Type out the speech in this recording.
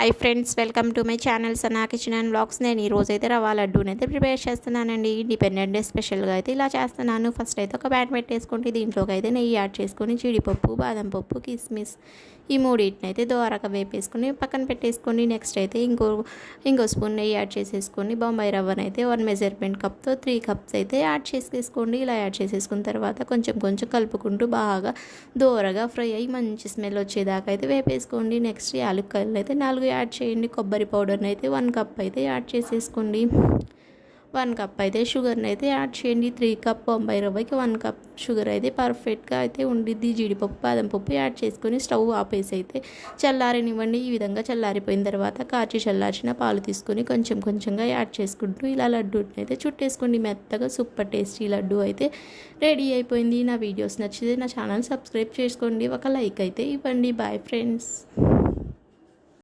Hi friends, welcome to my channel Sana kitchen and blogs. నేను ఈరోజు అయితే రవ్వ లడ్డూని అయితే ప్రిపేర్ చేస్తున్నానండి. ఇండిపెండెంట్ డే స్పెషల్గా అయితే ఇలా చేస్తున్నాను. ఫస్ట్ అయితే ఒక ప్యాన్ పెట్టేసుకుంటే దీంట్లోకి అయితే నెయ్యి యాడ్ చేసుకొని జీడిపప్పు, బాదం పప్పు, కిస్మిస్ ఈ మూడింటిని అయితే దోరగా వేపేసుకొని పక్కన పెట్టేసుకొని నెక్స్ట్ అయితే ఇంకో స్పూన్ నెయ్యి యాడ్ చేసేసుకొని బొంబాయి రవ్వను అయితే 1 మెజర్మెంట్ కప్తో 3 కప్స్ అయితే యాడ్ చేసేసుకోండి. ఇలా యాడ్ చేసేసుకున్న తర్వాత కొంచెం కొంచెం కలుపుకుంటూ బాగా దోరగా ఫ్రై అయ్యి మంచి స్మెల్ వచ్చేదాకా అయితే వేపేసుకోండి. నెక్స్ట్ యాలక్కాయలు అయితే 4 యాడ్ చేయండి. కొబ్బరి పౌడర్ని అయితే 1 కప్ అయితే యాడ్ చేసేసుకోండి. 1 కప్ అయితే షుగర్ని అయితే యాడ్ చేయండి. 3 కప్ బొంబాయి రవ్వకి 1 కప్ షుగర్ అయితే పర్ఫెక్ట్గా అయితే ఉండిద్ది. జీడిపప్పు, బాదం పప్పు యాడ్ చేసుకొని స్టవ్ ఆపేసి అయితే చల్లారనివ్వండి. ఈ విధంగా చల్లారిపోయిన తర్వాత కాచి చల్లార్చిన పాలు తీసుకొని కొంచెం కొంచెంగా యాడ్ చేసుకుంటూ ఇలా లడ్డూని అయితే చుట్టేసుకోండి. మెత్తగా సూపర్ టేస్టీ లడ్డు అయితే రెడీ అయిపోయింది. నా వీడియోస్ నచ్చితే నా ఛానల్ సబ్స్క్రైబ్ చేసుకోండి. ఒక లైక్ అయితే ఇవ్వండి. Bye friends.